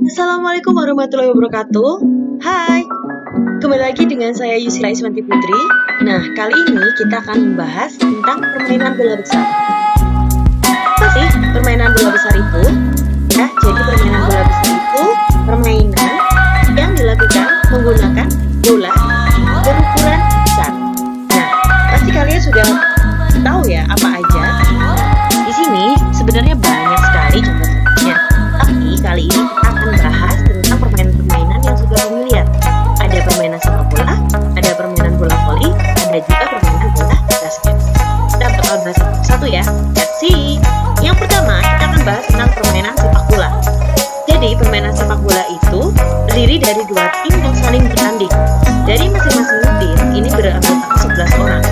Assalamualaikum warahmatullahi wabarakatuh. Hai, kembali lagi dengan saya Yusila Iswanti Putri. Nah, kali ini kita akan membahas tentang permainan bola besar. Apa sih permainan bola besar itu? Ya, jadi permainan bola besar itu permainan yang dilakukan menggunakan bola berukuran besar. Nah, pasti kalian sudah tahu ya apa aja. Di sini sebenarnya banyak sekali contoh-contohnya. Tapi kali ini kita akan bahas tentang permainan-permainan yang sudah familiar. Ada permainan sepak bola, ada permainan bola voli, ada juga permainan bola basket. Kita bakal bahas satu ya. Let's see. Yang pertama, kita akan bahas tentang permainan sepak bola. Jadi, permainan sepak bola itu terdiri dari dua tim yang saling bertanding. Dari masing-masing tim, ini beranggota 11 orang.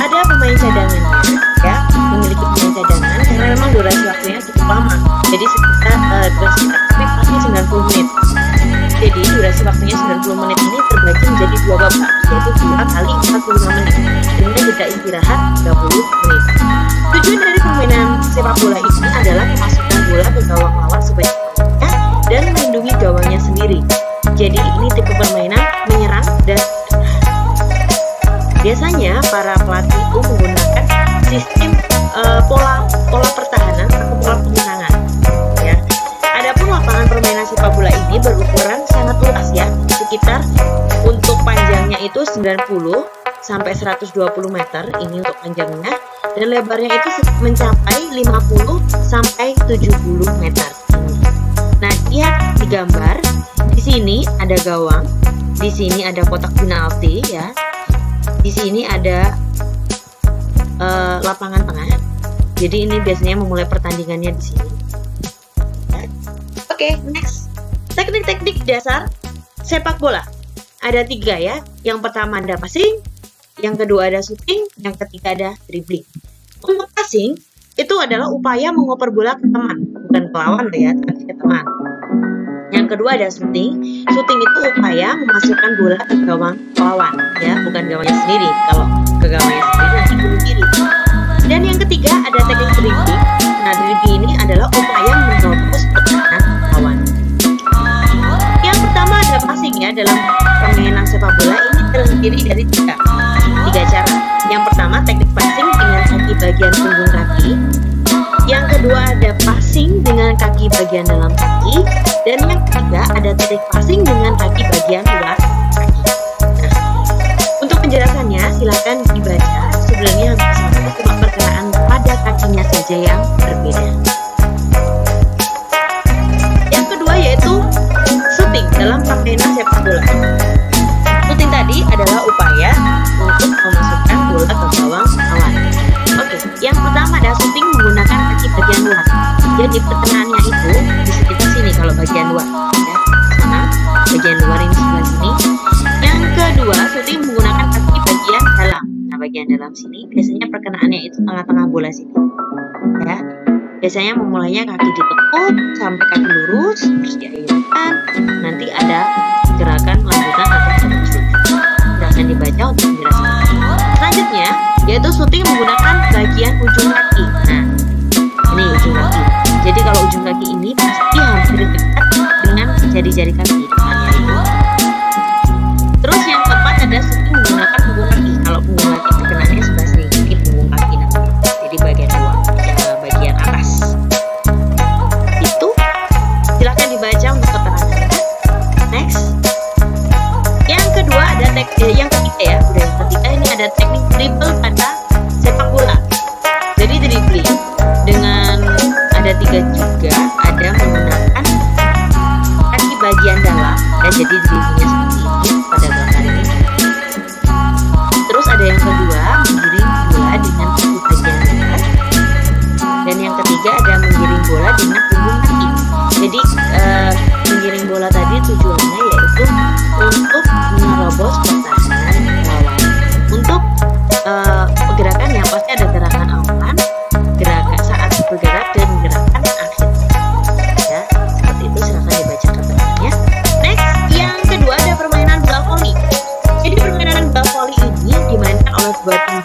Ada pemain cadangannya, ya, memiliki pemain cadangan karena memang durasi waktunya cukup lama. Jadi sekitar durasi aktif pasti 90 menit. Jadi durasi waktunya 90 menit ini terbagi menjadi dua babak, yaitu 2 kali 45 menit dengan jeda istirahat 30 menit. Tujuan dari permainan sepak bola ini adalah memasukkan bola ke gawang lawan sebanyak-banyaknya dan melindungi gawangnya sendiri. Jadi ini tipe permainan menyerang dan biasanya para pelatih itu menggunakan sistem pola pertahanan atau pola penyerangan. Ya. Adapun lapangan permainan sepak bola ini berukuran sangat luas ya, sekitar untuk panjangnya itu 90 sampai 120 meter ini untuk panjangnya, dan lebarnya itu mencapai 50 sampai 70 meter. Nah, lihat di gambar, di sini ada gawang, di sini ada kotak penalti ya. Di sini ada lapangan tengah. Jadi ini biasanya memulai pertandingannya di sini. Oke, next. Teknik-teknik dasar sepak bola. Ada 3 ya. Yang pertama ada passing, yang kedua ada shooting, yang ketiga ada dribbling. Untuk passing itu adalah upaya mengoper bola ke teman, bukan ke lawan ya, tapi ke teman. Yang kedua ada shooting. Shooting itu upaya memasukkan bola ke gawang lawan, ya, bukan gawangnya sendiri. Kalau ke gawangnya sendiri nanti bunuh diri. Dan yang ketiga ada teknik dribbling. Nah, dribbling ini adalah upaya menerobos pertahanan lawan. Yang pertama ada passing ya. Dalam permainan sepak bola ini terdiri dari tiga cara. Yang pertama teknik passing dengan kaki bagian punggung kaki. Yang kedua ada passing dengan kaki bagian dalam kaki. Dan yang ketiga ada teknik passing dengan kaki bagian luar kaki. Nah, untuk penjelasannya silakan dibaca. Sebenarnya hampir sama, cuma perkenaan pada kakinya saja yang berbeda. Yang kedua yaitu shooting dalam permainan sepak bola. Shooting tadi adalah upaya untuk memasukkan bola ke gawang lawan. Oke, yang pertama ada shooting menggunakan kaki bagian luar. Jadi perkenaannya itu di sekitar sini kalau bagian luar, ya, sana bagian luar ini sebelah sini. Yang kedua shooting menggunakan kaki bagian dalam. Nah, bagian dalam sini biasanya perkenaannya itu tengah-tengah bola sini, ya. Biasanya memulainya kaki ditekuk sampai kaki lurus, terus diairkan. Nanti ada gerakan lanjutan atau terus. Silahkan dibaca untuk penjelasan. Selanjutnya yaitu shooting menggunakan bagian ujung kaki. Nah, ini ujung kaki. Jadi kalau ujung kaki ini pasti hampir dekat dengan jari-jari kaki depannya itu. Terus yang keempat ada shooting menggunakan punggung kaki. Kalau punggung kaki perkenaannya sebelah sini, ini punggung kaki nanti. Jadi bagian luar, bagian atas. Itu silahkan dibaca untuk keterangannya. Next. Yang kedua ada yang ketiga ya, udah yang ketiga ini ada teknik dribble pada sepak bola. Jadi dribbling dengan ada 3 juga, ada menggunakan kaki bagian dalam ya, jadi dribblingnya seperti ini pada gambar ini. Terus ada yang kedua menggiring bola dengan kaki bagian luar, dan yang ketiga ada menggiring bola dengan punggung kaki. Jadi menggiring bola tadi tujuannya yaitu untuk menerobos pertahanan lawan. Untuk gerakan yang pasti ada gerakan awalan, gerakan saat bergerak, dan gerakan akhir. Ya, seperti itu, silahkan dibaca keterangannya. Next, yang kedua ada permainan bola voli. Jadi permainan bola voli ini dimainkan oleh dua tim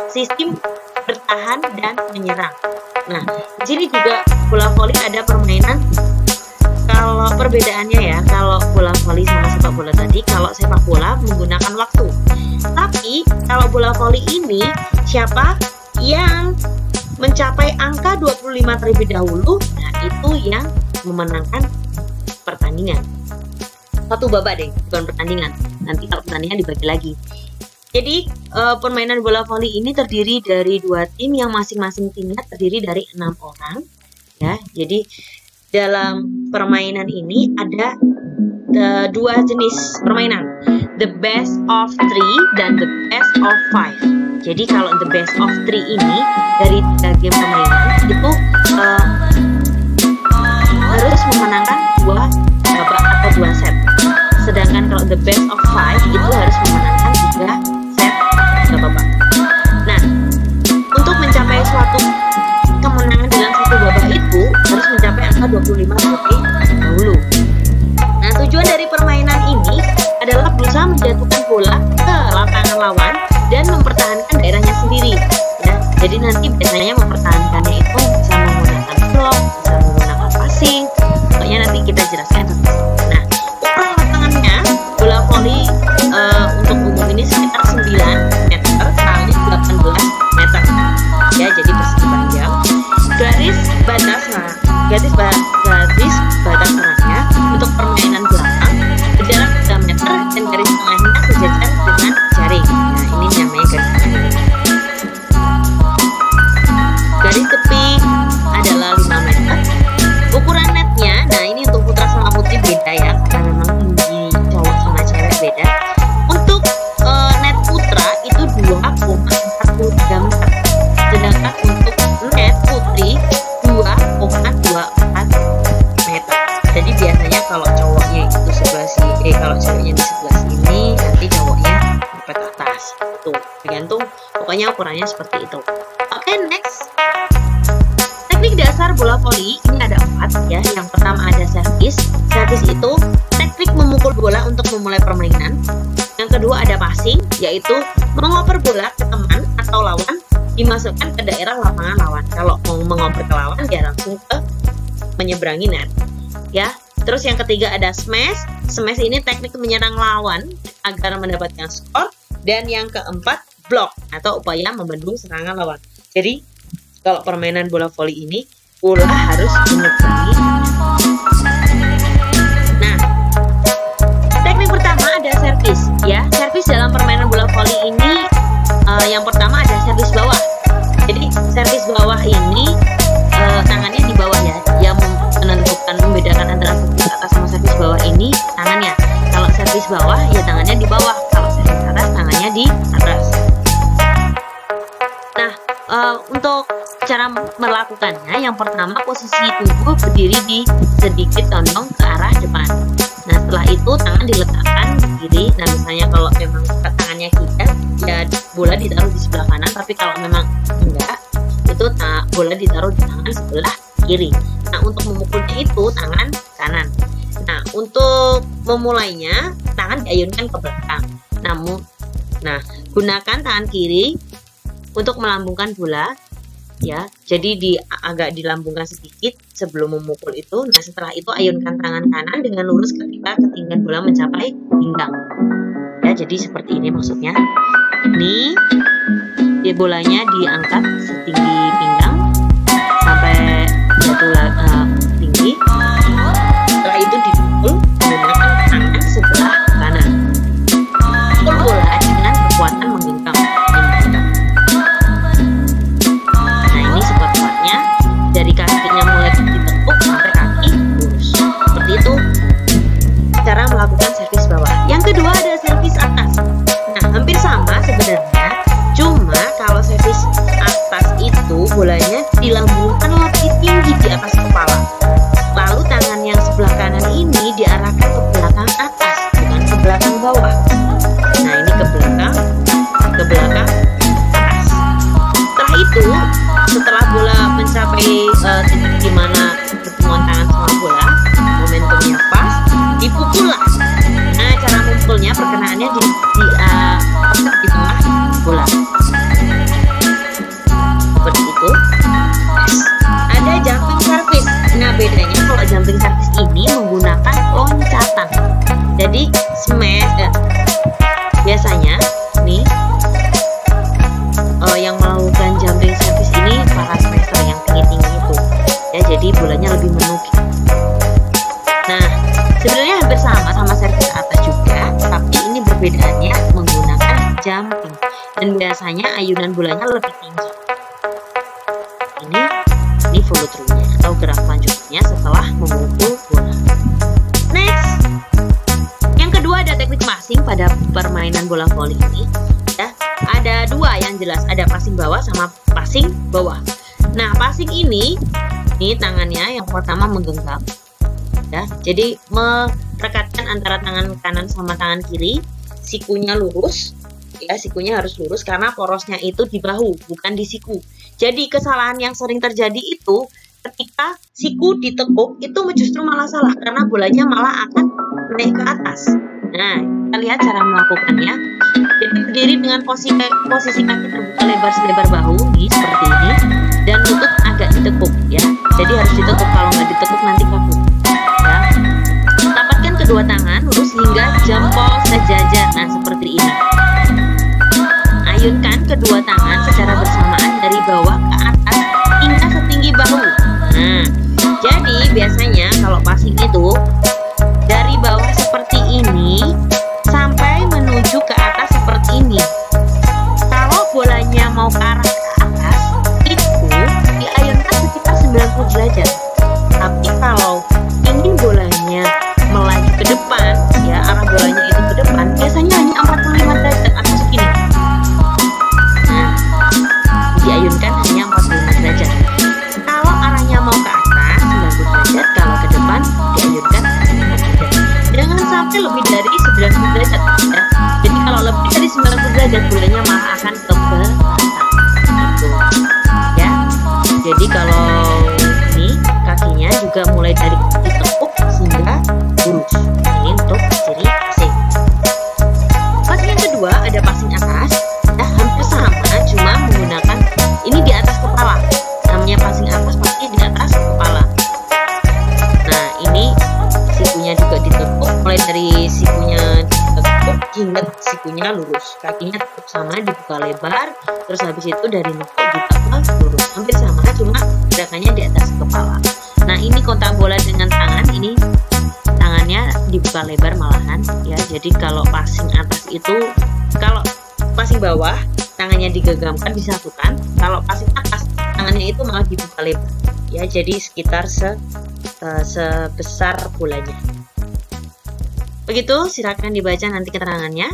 sistem bertahan dan menyerang. Nah, di sini juga bola voli ada permainan. Kalau perbedaannya ya, kalau bola voli sama sepak bola tadi, kalau sepak bola menggunakan waktu. Tapi kalau bola voli ini, siapa yang mencapai angka 25 terlebih dahulu, nah itu yang memenangkan pertandingan. Satu babak deh, bukan pertandingan. Nanti kalau pertandingan dibagi lagi. Jadi permainan bola voli ini terdiri dari 2 tim yang masing-masing timnya terdiri dari 6 orang. Ya, jadi dalam permainan ini ada 2 jenis permainan, the best of 3 dan the best of 5. Jadi kalau the best of 3 ini dari 3 game permainan itu harus memenangkan 2 babak atau 2 set. Sedangkan kalau the best of 5 itu harus memenangkan 3 set 3 babak. Nah, untuk mencapai suatu kemenangan dalam satu babak itu harus mencapai angka 25 terlebih dahulu. Nah, tujuan dari permainan ini adalah berusaha menjatuhkan bola ke lapangan lawan dan mempertahankan daerahnya sendiri. Ya, jadi nanti biasanya mempertahankannya itu bisa menggunakan blok, bisa menggunakan passing. Pokoknya nanti kita jelaskan. Nah, ukuran lapangannya bola voli untuk umum ini sekitar 9 meter kali 18 meter. Ya, jadi persegi panjang. Garis batas serangnya untuk permainan belakang berjarak 3 meter dan garis tengahnya sejajar dengan jaring. Nah, ini namanya garis tengah. Garis tepi adalah 5 meter. Ukuran netnya, nah ini untuk putra sama putri beda ya, karena memang tinggi cowok sama cewek beda. Untuk net putra itu 2,43 meter. Sedangkan untuk net putri 2,24 meter. Jadi biasanya kalau cowoknya itu sebelah sini, kalau ceweknya di sebelah sini, nanti cowoknya dapat atas. Tuh, tergantung. Pokoknya ukurannya seperti itu. Oke, next. Teknik dasar bola voli ini ada 4 ya. Yang pertama ada servis. Servis itu teknik memukul bola untuk memulai permainan. Yang kedua ada passing, yaitu mengoper bola ke teman atau lawan, dimasukkan ke daerah lapangan lawan. Kalau mau mengoper ke lawan, dia langsung ke menyeberangi net. Ya, terus yang ketiga ada smash. Smash ini teknik menyerang lawan agar mendapatkan skor. Dan yang keempat block atau upaya membendung serangan lawan. Jadi kalau permainan bola voli ini bola harus menyeberangi. Nah, teknik pertama ada servis. Ya, servis dalam permainan bola voli ini yang pertama ada servis bawah. Jadi servis bawah ini tangannya di bawah ya. Yang menentukan membedakan antara servis atas sama servis bawah ini tangannya. Kalau servis bawah ya tangannya di bawah. Kalau servis atas tangannya di atas. Nah, untuk cara melakukannya, yang pertama posisi tubuh berdiri di sedikit condong ke arah depan. Nah, setelah itu tangan diletakkan di kiri. Nah, misalnya kalau memang tangannya kita, ya bola ditaruh di sebelah kanan. Tapi kalau memang enggak, itu bola ditaruh di tangan sebelah kiri. Nah, untuk memukulnya itu tangan kanan. Nah, untuk memulainya tangan diayunkan ke belakang. Nah, gunakan tangan kiri untuk melambungkan bola. Ya, jadi agak dilambungkan sedikit sebelum memukul itu. Nah, setelah itu ayunkan tangan kanan dengan lurus ketika ketinggian bola mencapai pinggang. Ya, jadi seperti ini maksudnya. Ini bolanya diangkat setinggi pinggang sampai jatuh tinggi. Setelah itu dipukul menggunakan tangan sebelah kanan. Pukul bola dengan kekuatan menggenggam. Dari kakinya mulai ditekuk sampai kaki lurus. Seperti itu cara melakukan servis bawah. Yang kedua ada servis atas. Nah, hampir sama sebenarnya. Cuma kalau servis atas itu bolanya dilambungkan lebih tinggi di atas kepala. Lalu tangan yang sebelah kanan ini diarahkan ke belakang atas, bukan ke belakang bawah. Nah, ini ke belakang atas. Setelah itu, setelah bola mencapai titik di mana pertemuan tangan sama bola, momentumnya pas, dipukullah. Nah, cara memukulnya perkenaannya di tengah bola. Jadi smash biasanya nih yang melakukan jumping service ini para smasher yang tinggi-tinggi itu ya, jadi bolanya lebih menukik. Nah, sebenarnya hampir sama service atas juga, tapi ini perbedaannya menggunakan jumping dan biasanya ayunan bolanya lebih tinggi. Ini follow through-nya atau gerak lanjutnya setelah memukul bola. Next, yang kedua ada teknik passing pada permainan bola voli ini. Ya, ada dua yang jelas, ada passing bawah sama passing bawah. Nah, passing ini tangannya yang pertama menggenggam, ya, jadi merekatkan antara tangan kanan sama tangan kiri, sikunya lurus, ya, sikunya harus lurus karena porosnya itu di bahu bukan di siku. Jadi kesalahan yang sering terjadi itu ketika siku ditekuk itu justru malah salah karena bolanya malah akan naik ke atas. Nah, kita lihat cara melakukannya. Jadi berdiri dengan posisi kaki terbuka lebar selebar bahu seperti ini dan lutut agak ditekuk ya. Jadi harus ditekuk, kalau nggak ditekuk nanti kaku. Ya. Tapatkan kedua tangan lurus hingga jempol sejajar. Nah, seperti ini. Ayunkan kedua tangan secara bersamaan dari bawah ke atas hingga setinggi bahu. Nah, jadi biasanya kalau passing itu dari bawah seperti ini sampai menuju ke atas seperti ini. Kalau bolanya mau ke arah ke atas itu diayunkan sekitar 90 derajat. Tapi kalau ingin bolanya melaju ke depan, ya arah bolanya itu ke depan, biasanya hanya 45 derajat atau segini. Nah, diayunkan hanya 45 derajat. Kalau arahnya mau ke atas 90 derajat, kalau ke depan diayunkan 45 derajat. Jangan sampai lebih dari 90 derajat ya. Jadi kalau lebih dari 90 derajat bolanya malah akan ke belakang gitu ya. Jadi kalau ini kakinya juga mulai dari ditekuk hingga lurus. Ini untuk ciri passing. Passing yang kedua ada passing atas ya, hampir sama cuma menggunakan ini di atas kepala. Namanya passing atas pasti di atas kepala. Nah, ini sikunya juga ditekuk, mulai dari sikunya ditekuk hingga sikunya lurus, kakinya tetap sama dibuka lebar, terus habis itu dari nekuk dibuka lurus, hampir sama cuma gerakannya di atas kepala. Nah, ini kontak bola dengan tangan, ini tangannya dibuka lebar malahan ya. Jadi kalau passing atas itu, kalau passing bawah tangannya digenggamkan disatukan, kalau passing atas tangannya itu malah dibuka lebar ya, jadi sekitar sebesar bolanya. Begitu, silakan dibaca nanti keterangannya.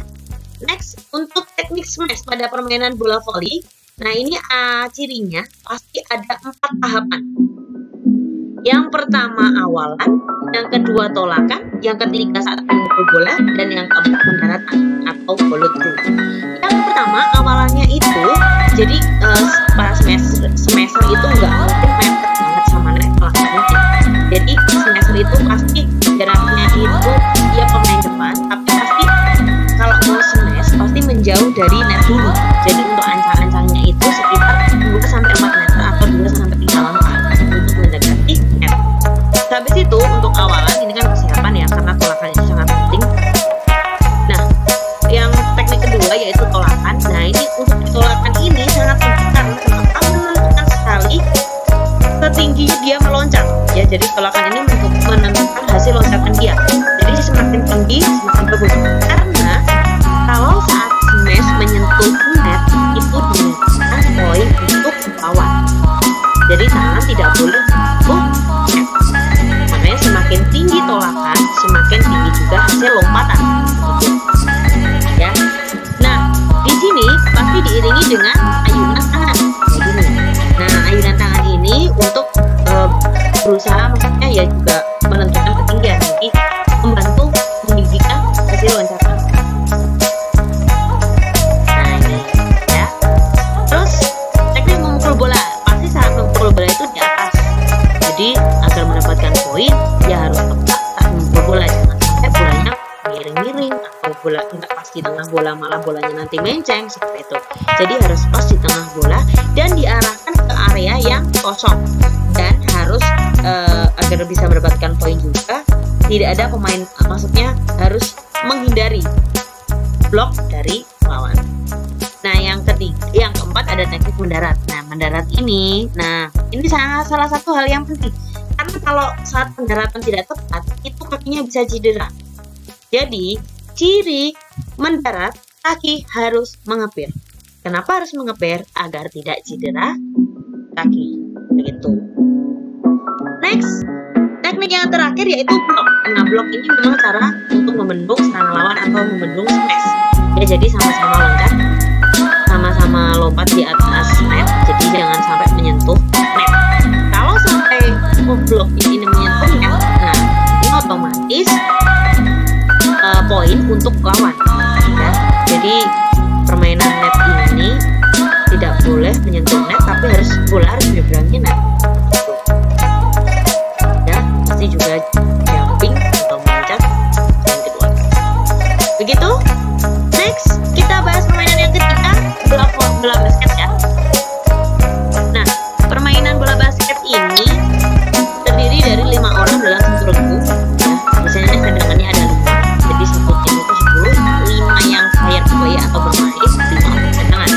Next, untuk teknik smash pada permainan bola voli. Nah, ini cirinya pasti ada 4 tahapan. Yang pertama awalan, yang kedua tolakan, yang ketiga saat memukul bola, dan yang keempat pendaratan atau follow through. Yang pertama awalannya itu, jadi para smasher itu nggak mungkin mepet banget sama net, nggak mungkin. Jadi smasher itu pasti jaraknya itu dia pemain depan, tapi pasti kalau mau smash pasti menjauh dari net dulu. Jadi untuk ancang-ancangnya itu sekitar 2-4 meter atau 2-3 langkah untuk mendekati net. Habis itu untuk awalan ini kan persiapan ya, karena tolakan itu sangat penting. Nah, yang teknik kedua yaitu tolakan. Nah, ini untuk tolakan ini sangat penting karena kenapa? Menentukan sekali setingginya dia meloncat ya. Jadi tolakan ini menentukan hasil loncatan dia. Jadi semakin tinggi semakin bagus. Karena kalau saat smash menyentuh net itu dinyatakan poin untuk lawan. Jadi tangan tidak boleh menyentuh net. Makanya semakin tinggi tolakan, semakin tinggi juga hasil lompatan. Ya. Nah, di sini pasti diiringi dengan ayunan tangan. Kayak gini. Nah, ayunan tangan ini untuk berusaha, maksudnya ya juga menentukan ketinggian, jadi membantu meninggikan hasil loncatan. Nah, ini ya. Terus teknik memukul bola, pasti saat memukul bola itu di atas. Jadi agar mendapatkan poin ya harus tepat saat memukul bola, jangan sampai bolanya miring-miring atau bola tidak pas di tengah bola malah bolanya nanti menceng seperti itu. Jadi harus pas di tengah bola dan diarahkan ke area yang kosong, dan harus agar bisa mendapatkan poin juga tidak ada pemain, maksudnya harus menghindari blok dari lawan. Nah, yang keempat ada teknik mendarat. Nah, mendarat ini, salah satu hal yang penting. Karena kalau saat pendaratan tidak tepat, itu kakinya bisa cedera. Jadi, ciri mendarat, kaki harus mengepir. Kenapa harus mengepir? Agar tidak cedera kaki. Begitu. Next, teknik yang terakhir yaitu blok. Nah, blok ini memang cara untuk membendung serangan lawan atau membendung smash. Ya, jadi sama-sama loncat, sama-sama lompat di atas net. Jadi jangan sampai menyentuh net. Kalau sampai blok ini menyentuh net, nah ini otomatis poin untuk lawan. Ya, jadi permainan net ini tidak boleh menyentuh net, tapi bola harus menyeberangi net. Ya, pasti juga jumping atau meloncat yang kedua. Begitu. Next, kita bahas permainan yang ketiga, bola basket ya. Nah, permainan bola basket ini terdiri dari 5 orang dalam satu regu. Ya, biasanya cadangannya ada 5. Jadi satu tim itu 10, 5 yang buaya atau bermain, 5 untuk cadangan.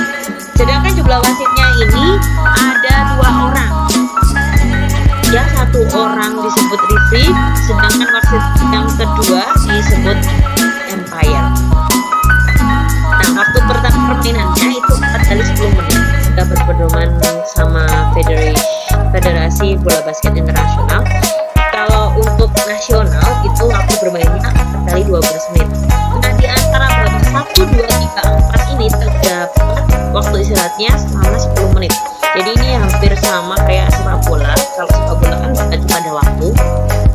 Sedangkan jumlah wasitnya ini ada 2 orang. Ya, 1 orang disebut referee, sedangkan wasit yang kedua disebut umpire. Nah, waktu permainannya itu 4 kali 10 menit. Kita berpedoman sama Federasi Bola Basket Internasional. Kalau untuk nasional itu waktu bermainnya 4 kali 12 menit. Nah, di antara babak 1, 2, 3, 4 ini terdapat waktu istirahatnya selama 10 menit. Jadi ini hampir sama kayak sepak bola. Kalau sepak bola kan berpacu pada waktu.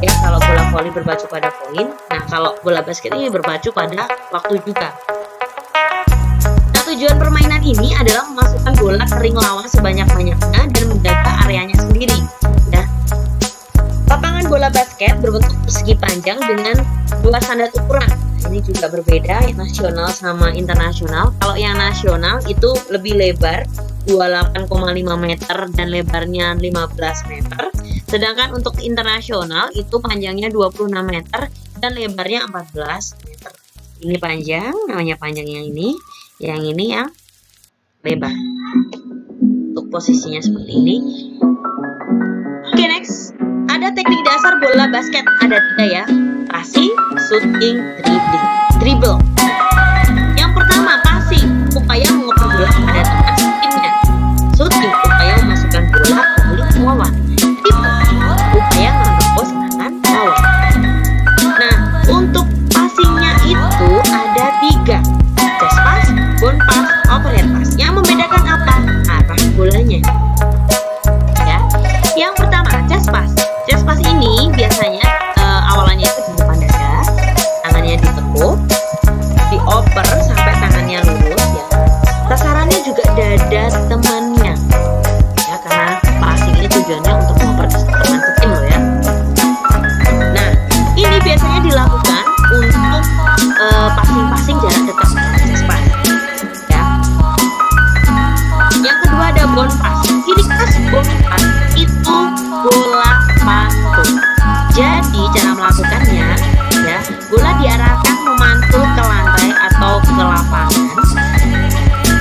Ya, kalau bola voli berpacu pada poin. Nah, kalau bola basket ini berpacu pada waktu juga. Tujuan permainan ini adalah memasukkan bola ke ring lawan sebanyak-banyaknya dan menjaga areanya sendiri. Ya. Lapangan bola basket berbentuk persegi panjang dengan 2 standar ukuran. Ini juga berbeda, nasional sama internasional. Kalau yang nasional itu lebih lebar, 28,5 meter dan lebarnya 15 meter. Sedangkan untuk internasional itu panjangnya 26 meter dan lebarnya 14 meter. Ini panjang, namanya panjang yang ini. Yang ini yang lebar. Untuk posisinya seperti ini. Oke, next. Ada teknik dasar bola basket. Ada 3 ya. Passing, shooting, dribble. Yang pertama, passing. Upaya mengoper bola pada teman timnya. Shooting, upaya memasukkan bola ke milik lawan. Dribble, upaya menerobos serangan lawan. Nah, untuk passingnya itu ada 3. Chest pass, bounce pass, overhead pass. Yang membedakan apa? Arah bolanya. Ya. Yang pertama, chest pass. Chest pass ini biasanya awalannya itu di depan dada, tangannya ditekuk, dioper sampai tangannya lurus ya. Sasarannya juga dada temannya. Ya, karena passing ini tujuannya untuk mengoper ke teman setim loh ya. Nah, ini biasanya dilakukan untuk passing-passing jarak dekat. Chest pass. Yang kedua ada bounce pass. Ciri khas bounce pass itu bola pantul. Jadi cara melakukannya ya, bola diarahkan memantul ke lantai atau ke lapangan.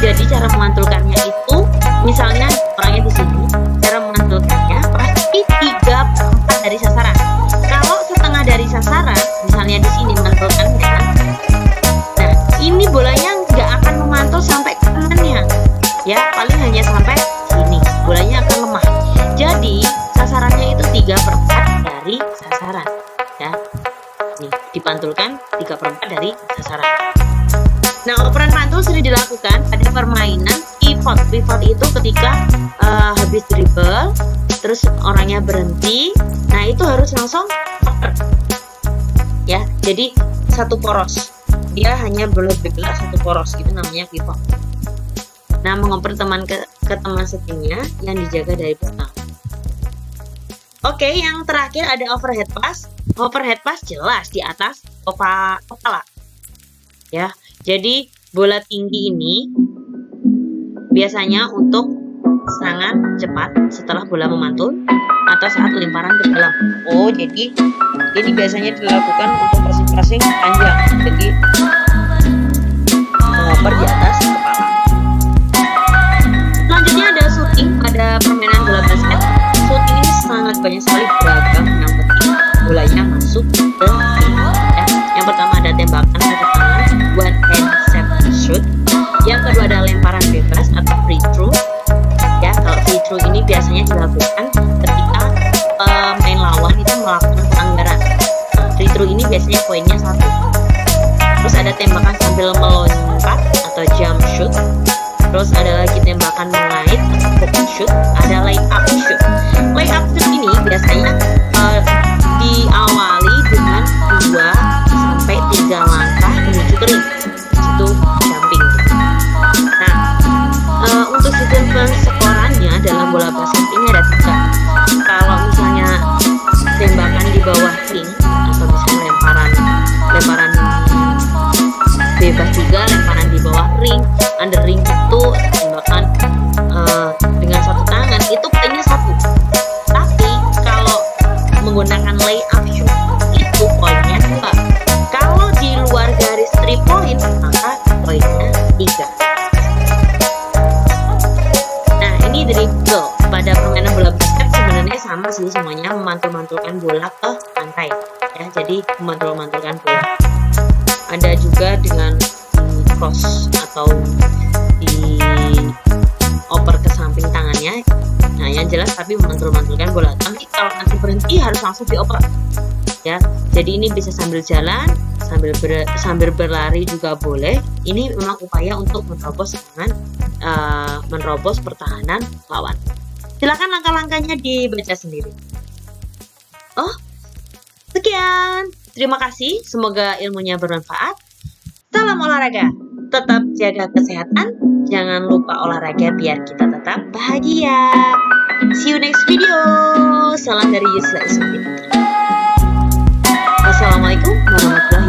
Jadi cara memantulkannya itu, misalnya orangnya di sini, cara memantulkannya pasti 3/4 dari sasaran. Kalau setengah dari sasaran, misalnya di sini memantulkannya, nah ini bolanya nggak akan memantul sampai ke tangannya. Ya, paling hanya sampai sini. Bolanya akan lemah. Jadi, sasarannya itu 3/4 dari sasaran. Ya. Nih, dipantulkan 3/4 dari sasaran. Nah, operan pantul sering dilakukan pada permainan pivot. Pivot itu ketika habis dribble, terus orangnya berhenti. Nah, itu harus langsung oper. Ya, jadi satu poros. Dia hanya boleh bergerak satu poros, itu namanya pivot. Nah, mengoper teman ke teman setimnya yang dijaga dari belakang. Oke, yang terakhir ada overhead pass. Overhead pass jelas di atas kepala. Ya, jadi bola tinggi ini biasanya untuk serangan cepat setelah bola memantul atau saat lemparan ke dalam. Oh, jadi Ini biasanya dilakukan untuk passing-passing panjang, jadi mengoper di atas kepala. Selanjutnya ada shooting pada permainan bola basket. Shooting ini sangat banyak sekali beragam, yang penting bolanya masuk ke ring. Ya. Yang pertama ada tembakan satu tangan, one hand set shoot. Yang kedua ada lemparan bebas atau free throw. Ya, kalau free throw ini biasanya dilakukan ketika main lawan itu melakukan pelanggaran. Free throw ini biasanya poinnya 1. Terus ada tembakan sambil melompat atau jump shoot. Terus ada lagi tembakan mengait atau poke shoot. Ada lay up shoot. Lay up shoot ini biasanya diawali dengan 2 sampai 3 langkah menuju ke ring. Itu jumping. Nah, untuk sequence skorannya dalam bola basket ini ada 3. Kalau misalnya tembakan di bawah ring atau misalnya lemparan bebas juga, lemparan di bawah ring, under ring itu tembakan dengan satu tangan itu poinnya 1. Tapi kalau menggunakan lay up shoot itu poinnya 2. Kalau di luar garis 3 point maka poinnya 3. Nah, ini dribble pada permainan bola basket sebenarnya sama sih, semuanya memantul-mantulkan bola ke lantai ya, jadi memantul-mantulkan bola. Ada juga dengan cross atau dioper ke samping tangannya. Nah, yang jelas tapi memantul-mantulkan bola. Tapi kalau nanti berhenti harus langsung dioper ya. Jadi ini bisa sambil jalan, sambil berlari juga boleh. Ini memang upaya untuk menerobos pertahanan lawan. Silakan langkah-langkahnya dibaca sendiri. Oh, sekian. Terima kasih, semoga ilmunya bermanfaat. Salam olahraga, tetap jaga kesehatan. Jangan lupa olahraga biar kita tetap bahagia. See you next video. Salam dari Yusla Ismail. Wassalamualaikum warahmatullahi wabarakatuh.